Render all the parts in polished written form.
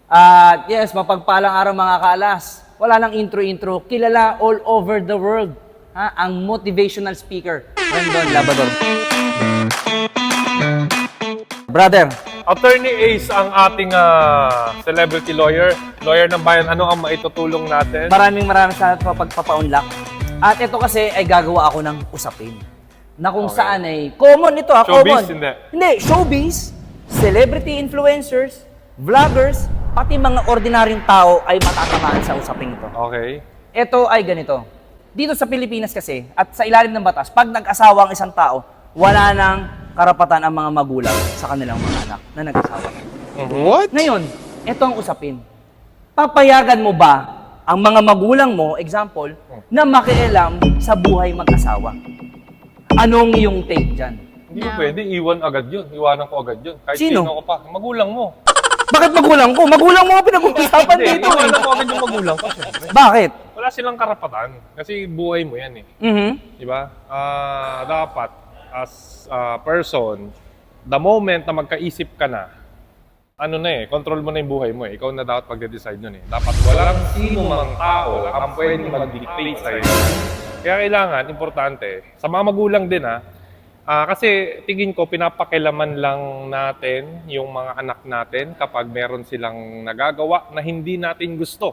At yes, mapagpalang araw mga kaalas. Wala nang intro-intro. Kilala all over the world. Ang motivational speaker, Rendon Labrador. Brother. Attorney Ace ang ating celebrity lawyer. Lawyer ng bayan. Ano ang maitutulong natin? Maraming salamat sa pagpapaunlak. At ito kasi ay gagawa ako ng usapin. Na kung saan ay common ito Showbiz? common. Hindi, showbiz, celebrity influencers, vloggers, pati mga ordinaryong tao ay matatamaan sa usaping ito. Okay. Ito ay ganito. Dito sa Pilipinas kasi, at sa ilalim ng batas, pag nag-asawa ang isang tao, wala nang karapatan ang mga magulang sa kanilang mga anak na nag-asawa. What? Ngayon, ito ang usapin. Papayagan mo ba ang mga magulang mo, example, na makialam sa buhay mag-asawa? Anong iyong take dyan? Hindi mo pwede. Iwan agad yun. Iwanan ko agad yun. Kahit Sino? ko pa. Magulang mo. Bakit magulang ko? Magulang mo ang pinag-uusapan Hindi, dito. iwanan ko agad yung magulang ko. Siyempre. Bakit? Wala silang karapatan. Kasi buhay mo yan eh. Di ba? Dapat, as a person, the moment na magkaisip ka na, control mo na yung buhay mo eh. Ikaw na dapat pag-decide nun eh. Dapat walang sino mang tao ang pwedeng mag-dictate sa'yo. Kaya kailangan, importante, sa mga magulang din kasi tingin ko, pinapakilaman lang natin yung mga anak natin kapag meron silang nagagawa na hindi natin gusto.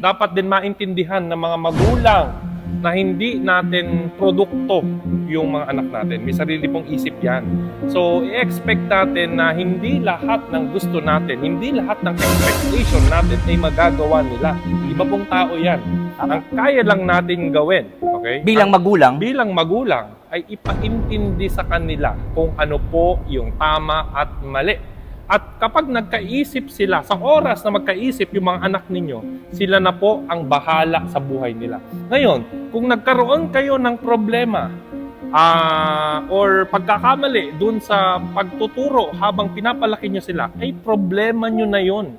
Dapat din maintindihan ng mga magulang na hindi natin produkto yung mga anak natin. May sarili pong isip yan. So, i-expect natin na hindi lahat ng gusto natin, hindi lahat ng expectation natin ay magagawa nila. Iba pong tao yan. Ang kaya lang natin gawin, okay? Bilang magulang, ay ipaintindi sa kanila kung ano po yung tama at mali. At kapag nagkaisip sila, sa oras na magkaisip yung mga anak ninyo, sila na po ang bahala sa buhay nila. Ngayon, kung nagkaroon kayo ng problema or pagkakamali dun sa pagtuturo habang pinapalaki nyo sila, ay problema nyo na yun.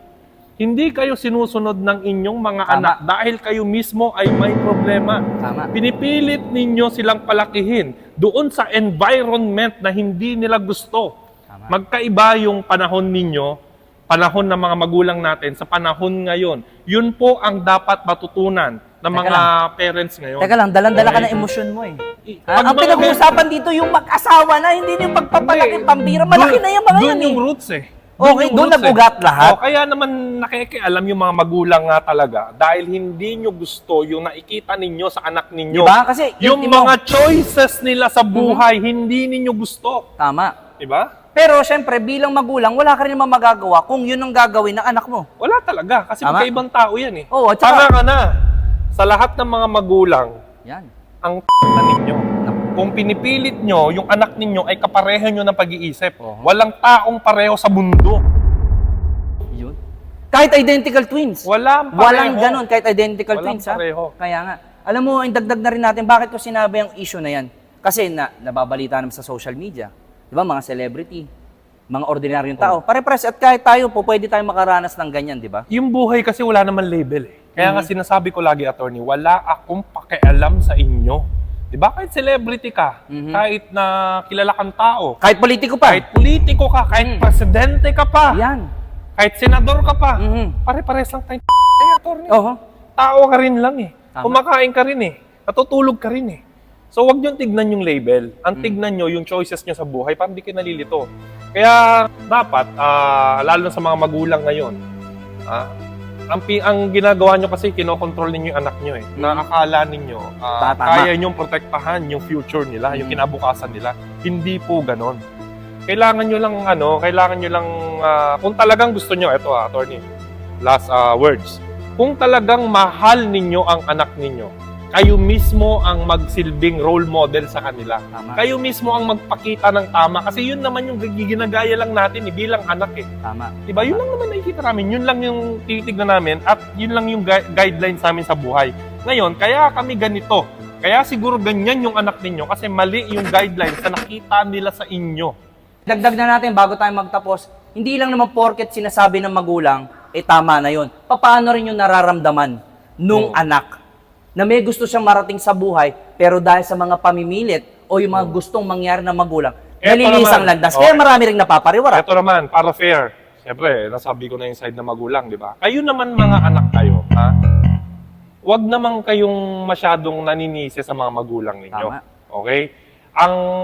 Hindi kayo sinusunod ng inyong mga anak dahil kayo mismo ay may problema. Pinipilit ninyo silang palakihin doon sa environment na hindi nila gusto. Magkaiba yung panahon ninyo, panahon ng mga magulang natin sa panahon ngayon. Yun po ang dapat matutunan ng mga parents ngayon. Teka lang, dalang-dala ka ng emosyon mo eh. Ang pinag-uusapan dito yung mag-asawa na, hindi yung pagpapalaki, pambira. Malaki na yung mga yan eh. Doon yung roots eh. Okay, doon nag-ugat lahat. Kaya naman nakikialam yung mga magulang nga talaga dahil hindi nyo gusto yung nakikita ninyo sa anak ninyo. Diba? Kasi yung mga choices nila sa buhay, hindi ninyo gusto. Tama. Diba? Pero syempre, bilang magulang, wala ka rin naman magagawa kung yun ang gagawin ng anak mo. Wala talaga. Kasi magkaibang tao yan eh. Oo, Tama ka na. Sa lahat ng mga magulang, ang ninyo. Kung pinipilit nyo, yung anak ninyo ay kapareho nyo ng pag-iisip. Walang taong pareho sa mundo. Yun. Kahit identical twins. Walang ganun, kahit identical twins. Pareho. Kaya nga. Alam mo, dagdag na rin natin, bakit ko sinabi ang issue na yan? Kasi nababalita naman sa social media. Di ba, mga celebrity, mga ordinaryong tao. Pare-pares, at kahit tayo po, pwede tayong makaranas ng ganyan, di ba? Yung buhay kasi wala naman label eh. Kaya nga sinasabi ko lagi, attorney, wala akong pakialam sa inyo. Diba? Kahit celebrity ka, kahit na kilala kang tao. Kahit politiko pa. Kahit politiko ka, kahit presidente ka pa. Yan. Kahit senador ka pa. Pare-pares lang tayong attorney. Tao ka rin lang eh. Kumakain ka rin eh. Natutulog ka rin eh. So wag nyo tignan yung label. Ang tignan nyo yung choices nyo sa buhay para hindi kayo nalilito. Kaya dapat, lalo sa mga magulang ngayon, ang ginagawa nyo kasi kinokontrol ninyo yung anak nyo eh. Na akala ninyo, kaya nyong protektahan yung future nila, yung kinabukasan nila. Hindi po ganon. Kailangan nyo lang, kung talagang gusto nyo, eto attorney, last words. Kung talagang mahal ninyo ang anak ninyo, kayo mismo ang magsilbing role model sa kanila. Kayo mismo ang magpakita ng tama. Kasi yun naman yung ginagaya lang natin bilang anak eh. Diba? Yun lang naman nakikita namin. Yun lang yung tinitignan namin at yun lang yung guidelines namin sa buhay. Ngayon, kaya kami ganito. Kaya siguro ganyan yung anak ninyo kasi mali yung guidelines na nakita nila sa inyo. Dagdag na natin bago tayo magtapos, hindi lang naman porket sinasabi ng magulang, tama na yun. Paano rin yung nararamdaman nung anak na may gusto siyang marating sa buhay, pero dahil sa mga pamimilit o yung mga gustong mangyari ng magulang, nalilisang landas. Kaya marami ring napapariwara. Ito naman, para fair. Siyempre, nasabi ko na yung side na magulang, di ba? Kayo naman mga anak kayo, ha? Huwag naman kayong masyadong naninisi sa mga magulang ninyo. Tama. Okay?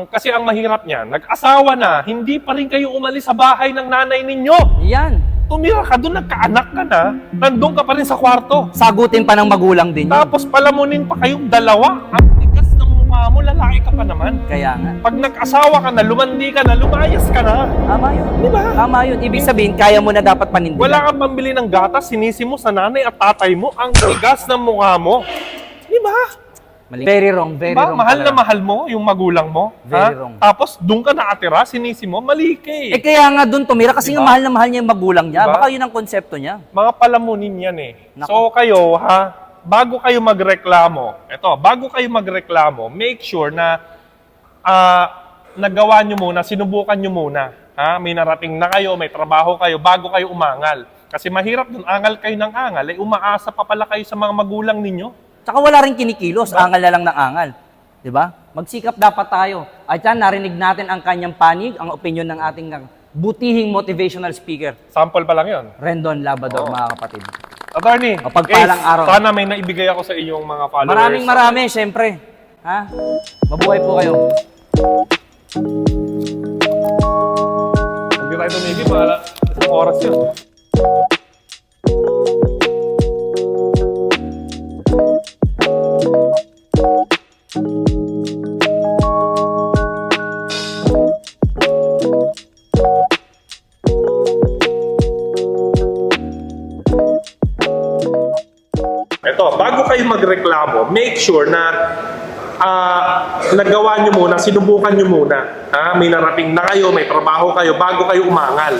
Kasi ang mahirap niyan, nag-asawa na, hindi pa rin kayo umalis sa bahay ng nanay ninyo. Yan. Tumira ka doon, nagkaanak ka na, nandun ka pa rin sa kwarto. Sagutin pa ng magulang din yun. Tapos palamunin pa kayong dalawa. Ang tigas ng mukha mo, lalaki ka pa naman. Kaya nga. Pag nag-asawa ka na, lumandi ka na, lumayas ka na. Tama yun. Di ba? Tama yun. Ibig sabihin, kaya mo na dapat panindigan. Wala kang pambili ng gatas, sinisi mo sa nanay at tatay mo, ang tigas ng mukha mo. Di ba? Mali. Very wrong. Very Diba? wrong. Mahal na talaga. mahal mo yung magulang mo. Very ha? wrong. Tapos doon ka nakatira, sinisi mo, mali ka Eh kaya nga doon tumira kasi Diba? nga mahal na mahal niya yung magulang niya. Diba? Baka yun ang konsepto niya. Mga palamunin yan eh. Nako. So kayo, ha, bago kayo magreklamo, make sure na nagawa nyo muna, sinubukan nyo muna. Ha? May narating na kayo, may trabaho kayo, bago kayo umangal. Kasi mahirap dun, angal kayo ng angal, eh umaasa pa pala kayo sa mga magulang ninyo. Tsaka wala rin kinikilos, angal na lang ng angal. 'Di ba? Magsikap dapat tayo. At yan, narinig natin ang kanyang panig, ang opinion ng ating butihing motivational speaker, Sample pa lang yun. Rendon Labador, Oo. mga kapatid. Attorney, O, pagpalang Ace, araw. sana may naibigay ako sa inyong mga followers. Marami, syempre. Ha? Mabuhay po kayo. Hindi tayo tumigil, mga isang oras yun. Ito, bago kayo magreklamo, make sure na nagawa nyo muna, sinubukan nyo muna. Ha? May narating na kayo, may trabaho kayo, bago kayo umangal.